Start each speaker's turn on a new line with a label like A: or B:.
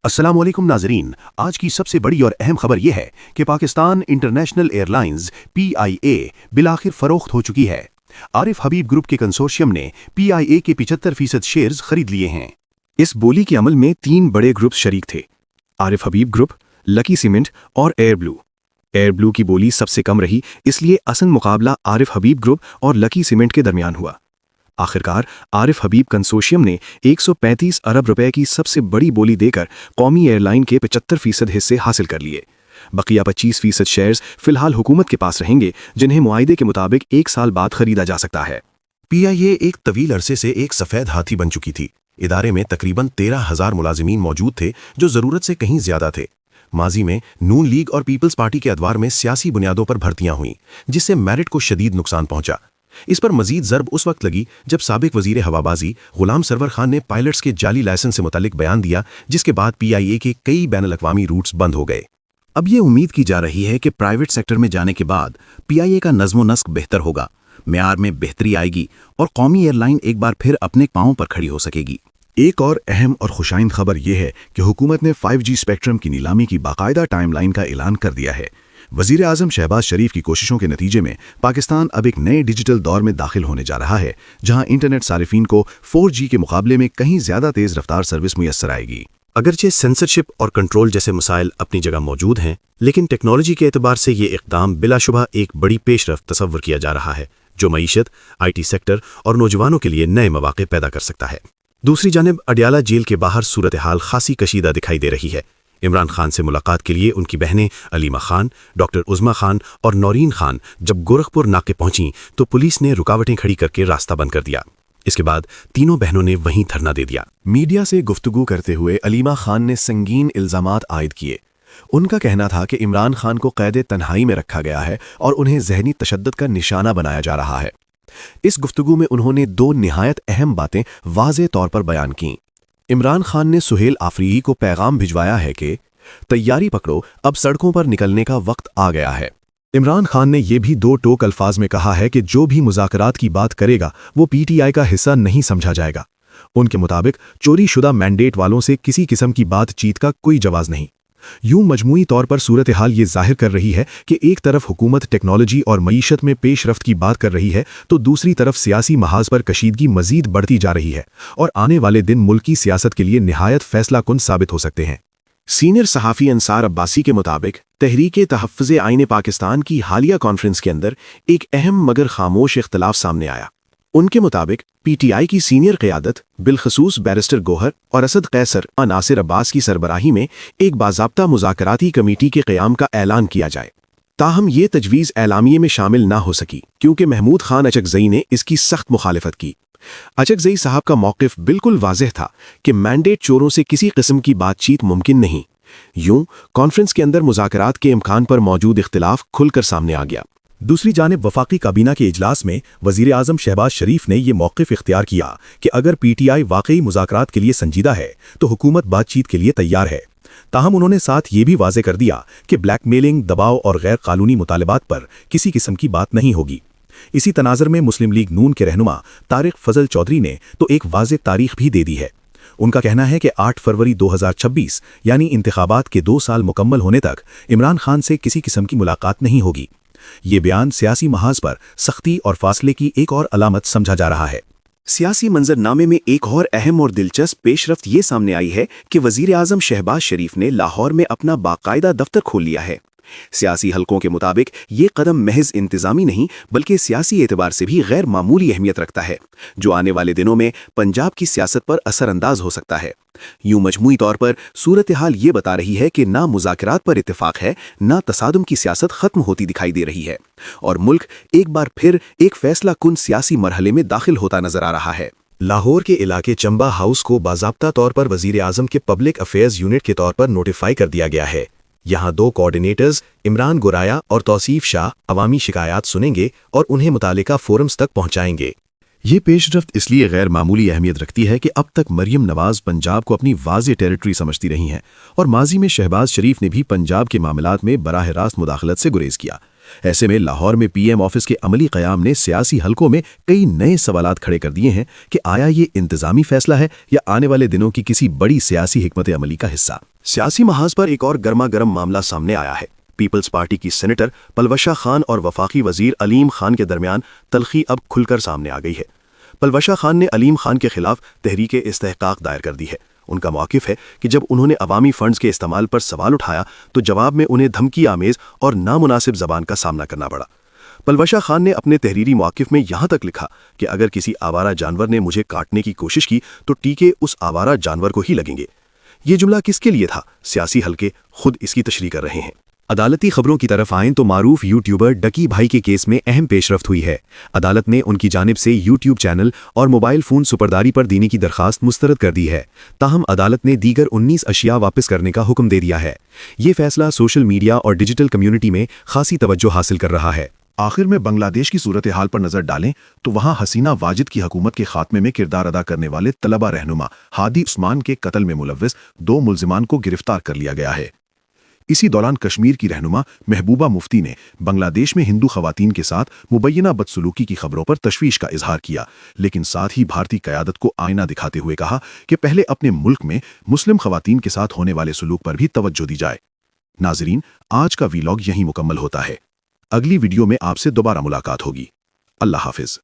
A: अस्सलाम वालेकुम नाजरीन। आज की सबसे बड़ी और अहम खबर यह है कि पाकिस्तान इंटरनेशनल एयरलाइंस PIA बिलाखिर फरोख्त हो चुकी है। आरिफ हबीब ग्रुप के कंसोर्शियम ने PIA के 75% शेयर्स खरीद लिए हैं।
B: इस बोली के अमल में 3 बड़े ग्रुप शरीक थे: आरिफ हबीब ग्रुप, लकी सीमेंट और एयर ब्लू। एयर ब्लू की बोली सबसे कम रही, इसलिए असल मुकाबला आरिफ हबीब ग्रुप और लकी सीमेंट के दरमियान हुआ। आखिरकार आरिफ हबीब कंसोर्शियम ने 135 अरब रुपए की सबसे बड़ी बोली देकर कौमी एयरलाइन के 75% हिस्से हासिल कर लिए। बकिया 25% शेयर्स फिलहाल हुकूमत के पास रहेंगे, जिन्हें मुआहिदे के मुताबिक 1 साल बाद खरीदा जा सकता है।
A: PIA एक तवील अरसे से एक सफ़ेद हाथी बन चुकी थी। इदारे में तकरीबन 13,000 मुलाजिमीन मौजूद थे, जो ज़रूरत से कहीं ज़्यादा थे। माजी में नून लीग और पीपल्स पार्टी के अदवार में सियासी बुनियादों पर भर्तियां हुईं, जिससे मेरिट को शदीद नुकसान पहुंचा। इस पर मजीद ज़रब उस वक्त लगी जब साबिक वजीर हवाबाजी गुलाम सरवर खान ने पायलट्स के जाली लाइसेंस से मुतालिक बयान दिया, जिसके बाद PIA के कई बैनुल-अक़वामी रूट्स बंद हो गए। अब ये उम्मीद की जा रही है कि प्राइवेट सेक्टर में जाने के बाद PIA का नज़्म व नस्क बेहतर होगा, मेयार में बेहतरी आएगी और कौमी एयरलाइन एक बार फिर अपने पांवों पर खड़ी हो सकेगी। एक और अहम और खुशाइन खबर यह है कि हुकूमत ने 5G स्पेक्ट्रम की नीलामी की बाकायदा टाइमलाइन का ऐलान कर दिया है। वजीर आजम शहबाज शरीफ की कोशिशों के नतीजे में पाकिस्तान अब एक नए डिजिटल दौर में दाखिल होने जा रहा है, जहां इंटरनेट सारिफीन को 4G के मुकाबले में कहीं ज्यादा तेज रफ्तार सर्विस मुयस्सर आएगी।
C: अगरचे सेंसरशिप और कंट्रोल जैसे मसाइल अपनी जगह मौजूद हैं, लेकिन टेक्नोलॉजी के एतबार से ये इक़दाम बिलाशुबा एक बड़ी पेशरफ्त तसव्वुर किया जा रहा है, जो मईशत, IT सेक्टर और नौजवानों के लिए नए मौक़े पैदा कर सकता है। दूसरी जानिब अडियाला जेल के बाहर सूरत हाल खासी कशीदा दिखाई दे रही है। इमरान खान से मुलाकात के लिए उनकी बहनें अलीमा खान, डॉक्टर उज़्मा खान और नौरीन खान जब गोरखपुर नाके पहुंची तो पुलिस ने रुकावटें खड़ी करके रास्ता बंद कर दिया। इसके बाद तीनों बहनों ने वहीं धरना दे दिया।
B: मीडिया से गुफ्तगू करते हुए अलीमा खान ने संगीन इल्जामात आयद किए। उनका कहना था कि इमरान खान को कैद तन्हाई में रखा गया है और उन्हें जहनी तशद्दुद का निशाना बनाया जा रहा है। इस गुफ्तगू में उन्होंने 2 निहायत अहम बातें वाज़े तौर पर बयान की। इमरान खान ने सुहेल आफरीदी को पैगाम भिजवाया है कि तैयारी पकड़ो, अब सड़कों पर निकलने का वक्त आ गया है। इमरान खान ने यह भी 2 टोक अल्फाज में कहा है कि जो भी मुज़ाकरात की बात करेगा वो PTI का हिस्सा नहीं समझा जाएगा। उनके मुताबिक चोरी शुदा मैंडेट वालों से किसी किस्म की बातचीत का कोई जवाब नहीं। यूं मजमूई तौर पर सूरत हाल ये जाहिर कर रही है कि एक तरफ हुकूमत टेक्नोलॉजी और मईशत में पेशरफ्त की बात कर रही है, तो दूसरी तरफ सियासी महाज पर कशीदगी मजीद बढ़ती जा रही है और आने वाले दिन मुल्की सियासत के लिए निहायत फैसलाकुन साबित हो सकते हैं।
A: सीनियर सहाफ़ी अंसार अब्बासी के मुताबिक तहरीक तहफ़्फ़ुज़ आईन पाकिस्तान की हालिया कॉन्फ्रेंस के अंदर एक अहम मगर खामोश इख्तलाफ सामने आया। उनके मुताबिक PTI की सीनियर क़यादत बिलखसूस बैरिस्टर गोहर और असद कैसर और नासिर अब्बास की सरबराही में एक बाज़ाब्ता मुज़ाकराती कमेटी के क़याम का ऐलान किया जाए। ताहम ये तजवीज़ एलामिये में शामिल ना हो सकी, क्योंकि महमूद खान अचकज़ई ने इसकी सख्त मुखालिफत की। अचकज़ई साहब का मौक़िफ़ बिल्कुल वाज़ेह था कि मैंडेट चोरों से किसी किस्म की बातचीत मुमकिन नहीं। यूं कॉन्फ्रेंस के अंदर मुज़ाकरात के इम्कान पर मौजूद इख्तिलाफ खुलकर सामने आ गया।
B: दूसरी जानिब वफाकी काबीना के इजलास में वजीर आजम शहबाज शरीफ ने यह मौक़िफ़ इख्तियार किया कि अगर PTI वाकई मुज़ाकरात के लिए संजीदा है तो हुकूमत बातचीत के लिए तैयार है। ताहम उन्होंने साथ ये भी वाज़े कर दिया कि ब्लैकमेलिंग, दबाव और गैर कानूनी मुतालबात पर किसी किस्म की बात नहीं होगी। इसी तनाज़र में मुस्लिम लीग नून के रहनुमा तारिक फजल चौधरी ने तो एक वाज़े तारीख भी दे दी है। उनका कहना है कि 8 फरवरी 2026 यानी इंतखाबात के 2 साल मुकम्मल होने तक इमरान खान से किसी किस्म की मुलाकात नहीं होगी। ये बयान सियासी महाज पर सख्ती और फासले की एक और अलामत समझा जा रहा है।
A: सियासी मंजरनामे में एक और अहम और दिलचस्प पेशरफ्त ये सामने आई है कि वजीर आजम शहबाज शरीफ ने लाहौर में अपना बाकायदा दफ्तर खोल लिया है। सियासी हलकों के मुताबिक ये कदम महज इंतजामी नहीं बल्कि सियासी एतबार से भी गैर मामूली अहमियत रखता है, जो आने वाले दिनों में पंजाब की सियासत पर असरअंदाज हो सकता है। यूं मजमूई तौर पर सूरत हाल ये बता रही है कि ना मुज़ाकरात पर इत्तेफाक है, ना तसादुम की सियासत खत्म होती दिखाई दे रही है और मुल्क एक बार फिर एक फैसला कुन सियासी मरहले में दाखिल होता नजर आ रहा है।
B: लाहौर के इलाके चंबा हाउस को बाज़ाब्ता तौर पर वजीर आजम के पब्लिक अफेयर्स यूनिट के तौर पर नोटिफाई कर दिया गया है। यहाँ 2 कोऑर्डिनेटर्स इमरान गुराया और तौसीफ शाह अवामी शिकायत सुनेंगे और उन्हें मुतालिका फोरम्स तक पहुँचाएंगे। ये पेशरफ्त इसलिए गैर मामूली अहमियत रखती है कि अब तक मरियम नवाज पंजाब को अपनी वाज़े टेरिटरी समझती रही हैं और माजी में शहबाज शरीफ ने भी पंजाब के मामलात में बराह रास्त मुदाखलत से गुरेज किया। ایسے میں لاہور میں پی ایم آفس کے عملی قیام نے سیاسی حلقوں میں کئی نئے سوالات کھڑے کر دیے ہیں کہ آیا یہ انتظامی فیصلہ ہے یا آنے والے دنوں کی کسی بڑی سیاسی حکمت عملی کا حصہ؟
C: سیاسی محاذ پر ایک اور گرما گرم معاملہ سامنے آیا ہے۔ پیپلز پارٹی کی سینیٹر پلوشہ خان اور وفاقی وزیر علیم خان کے درمیان تلخی اب کھل کر سامنے آ گئی ہے۔ پلوشہ خان نے علیم خان کے خلاف تحریک استحقاق دائر کر دی ہے۔ ان کا موقف ہے کہ جب انہوں نے عوامی فنڈز کے استعمال پر سوال اٹھایا تو جواب میں انہیں دھمکی آمیز اور نامناسب زبان کا سامنا کرنا پڑا۔ پلوشہ خان نے اپنے تحریری موقف میں یہاں تک لکھا کہ اگر کسی آوارہ جانور نے مجھے کاٹنے کی کوشش کی تو ٹیکے اس آوارہ جانور کو ہی لگیں گے۔ یہ جملہ کس کے لیے تھا؟ سیاسی حلقے خود اس کی تشریح کر رہے ہیں۔
B: عدالتی خبروں کی طرف آئیں تو معروف یوٹیوبر ڈکی بھائی کے کیس میں اہم پیش رفت ہوئی ہے۔ عدالت نے ان کی جانب سے یوٹیوب چینل اور موبائل فون سپرداری پر دینے کی درخواست مسترد کر دی ہے، تاہم عدالت نے دیگر 19 اشیاء واپس کرنے کا حکم دے دیا ہے۔ یہ فیصلہ سوشل میڈیا اور ڈیجیٹل کمیونٹی میں خاصی توجہ حاصل کر رہا ہے۔
D: آخر میں بنگلہ دیش کی صورتحال پر نظر ڈالیں تو وہاں حسینہ واجد کی حکومت کے خاتمے میں کردار ادا کرنے والے طلبہ رہنما ہادی عثمان کے قتل میں ملوث 2 ملزمان کو گرفتار کر لیا گیا ہے۔ اسی دوران کشمیر کی رہنما محبوبہ مفتی نے بنگلہ دیش میں ہندو خواتین کے ساتھ مبینہ بدسلوکی کی خبروں پر تشویش کا اظہار کیا، لیکن ساتھ ہی بھارتی قیادت کو آئینہ دکھاتے ہوئے کہا کہ پہلے اپنے ملک میں مسلم خواتین کے ساتھ ہونے والے سلوک پر بھی توجہ دی جائے۔ ناظرین، آج کا ویلاگ یہیں مکمل ہوتا ہے۔ اگلی ویڈیو میں آپ سے دوبارہ ملاقات ہوگی۔ اللہ حافظ۔